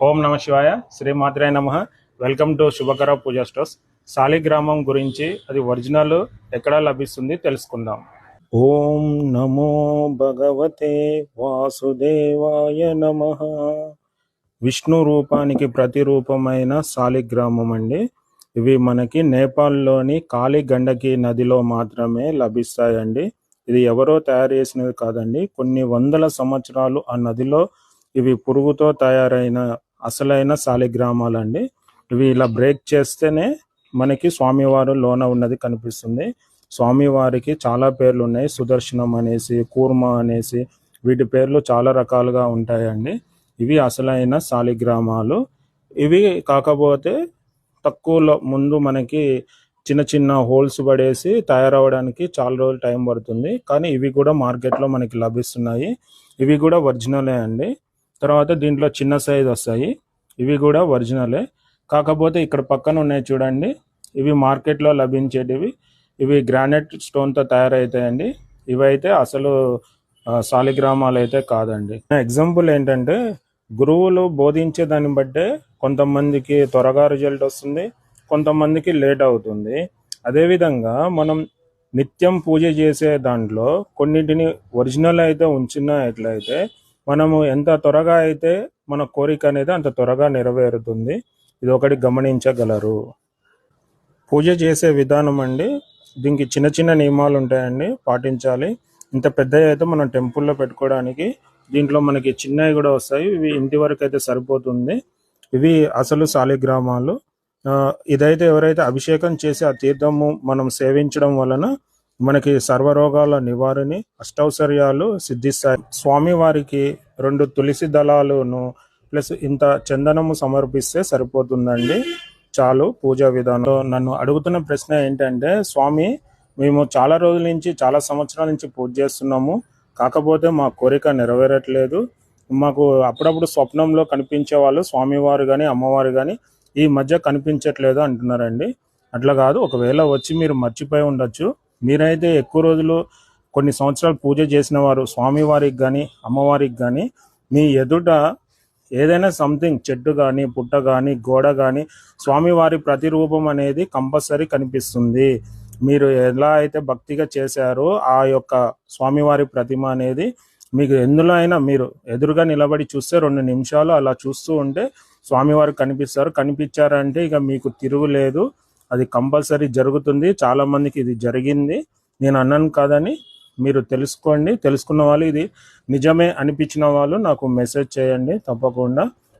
ఓం నమ శివాయ. శ్రీ మాత్రే నమః. Welcome to Shubhakara Pooja stores. శాలిగ్రామం గురించి అది ఒరిజినల్ ఎక్కడ లభిస్తుంది తెలుసుకుందాం. ఓం నమో భగవతే వాసుదేవాయ నమః. విష్ణు రూపానికి ప్రతిరూపమైన శాలిగ్రామం అండి. ఇవి మనకి నేపాల్లోని కాళీ గండకి నదిలో మాత్రమే లభిస్తాయండి. ఇది ఎవరో తయారు చేసినది కాదండి. కొన్ని వందల సంవత్సరాలు ఆ నదిలో ఇవి పురుగుతో తయారైన అసలైన శాలిగ్రామాలండి. ఇవి ఇలా బ్రేక్ చేస్తేనే మనకి స్వామివారు లోన ఉన్నది కనిపిస్తుంది. స్వామివారికి చాలా పేర్లు ఉన్నాయి. సుదర్శనం అనేసి, కూర్మ అనేసి, వీటి పేర్లు చాలా రకాలుగా ఉంటాయండి. ఇవి అసలైన శాలిగ్రామాలు. ఇవి కాకపోతే తక్కువలో ముందు మనకి చిన్న చిన్న హోల్స్ పడేసి తయారవడానికి చాలా రోజులు టైం పడుతుంది. కానీ ఇవి కూడా మార్కెట్లో మనకి లభిస్తున్నాయి. ఇవి కూడా ఒరిజినలే అండి. తర్వాత దీంట్లో చిన్న సైజ్ వస్తాయి. ఇవి కూడా ఒరిజినలే. కాకపోతే ఇక్కడ పక్కన ఉన్నాయి చూడండి, ఇవి మార్కెట్లో లభించేటివి. ఇవి గ్రానైట్ స్టోన్తో తయారవుతాయండి. ఇవైతే అసలు శాలిగ్రామాలు అయితే కాదండి. ఎగ్జాంపుల్ ఏంటంటే, గురువులు బోధించే దాన్ని బట్టే కొంతమందికి త్వరగా రిజల్ట్ వస్తుంది, కొంతమందికి లేట్ అవుతుంది. అదేవిధంగా మనం నిత్యం పూజ చేసే దాంట్లో కొన్నింటిని ఒరిజినల్ అయితే ఉంచినట్లయితే మనము ఎంత త్వరగా అయితే మన కోరిక అనేది అంత త్వరగా నెరవేరుతుంది. ఇది ఒకటి గమనించగలరు. పూజ చేసే విధానం అండి, దీనికి చిన్న చిన్న నియమాలు ఉంటాయండి, పాటించాలి. ఇంత పెద్దవి అయితే మనం టెంపుల్లో పెట్టుకోవడానికి, దీంట్లో మనకి చిన్నవి కూడా వస్తాయి. ఇవి ఇంటి వరకు అయితే సరిపోతుంది. ఇవి అసలు శాలిగ్రామాలు. ఇదైతే ఎవరైతే అభిషేకం చేసి ఆ తీర్థము మనం సేవించడం వలన మనకి సర్వరోగాల నివారణి, అష్టౌశ్వర్యాలు సిద్ధిస్తాయి. స్వామి వారికి 2 తులసి దళాలను ప్లస్ ఇంత చందనము సమర్పిస్తే సరిపోతుందండి, చాలు పూజా విధానం. నన్ను అడుగుతున్న ప్రశ్న ఏంటంటే, స్వామి మేము చాలా రోజుల నుంచి, చాలా సంవత్సరాల నుంచి పూజ చేస్తున్నాము, కాకపోతే మా కోరిక నెరవేరట్లేదు. మాకు అప్పుడప్పుడు స్వప్నంలో కనిపించే వాళ్ళు స్వామివారు కానీ అమ్మవారు కానీ ఈ మధ్య కనిపించట్లేదు అంటున్నారండి. అట్లా కాదు, ఒకవేళ వచ్చి మీరు మర్చిపోయి ఉండొచ్చు. మీరైతే ఎక్కువ రోజులు కొన్ని సంవత్సరాలు పూజ చేసిన వారు స్వామివారికి కానీ అమ్మవారికి కానీ మీ ఎదుట ఏదైనా సంథింగ్, చెట్టు కానీ పుట్ట కానీ గోడ కానీ స్వామివారి ప్రతిరూపం అనేది కంపల్సరీ కనిపిస్తుంది. మీరు ఎలా అయితే భక్తిగా చేశారో ఆ యొక్క స్వామివారి ప్రతిమ అనేది మీకు ఎందులో అయినా మీరు ఎదురుగా నిలబడి చూస్తే 2 నిమిషాలు అలా చూస్తూ ఉంటే స్వామివారు కనిపిస్తారు. కనిపించారంటే ఇక మీకు తిరుగులేదు, అది కంపల్సరీ జరుగుతుంది. చాలా మందికి ఇది జరిగింది, నేను అన్నాను కాదని మీరు తెలుసుకోండి. తెలుసుకున్న వాళ్ళు, ఇది నిజమే అనిపించిన వాళ్ళు నాకు మెసేజ్ చేయండి తప్పకుండా.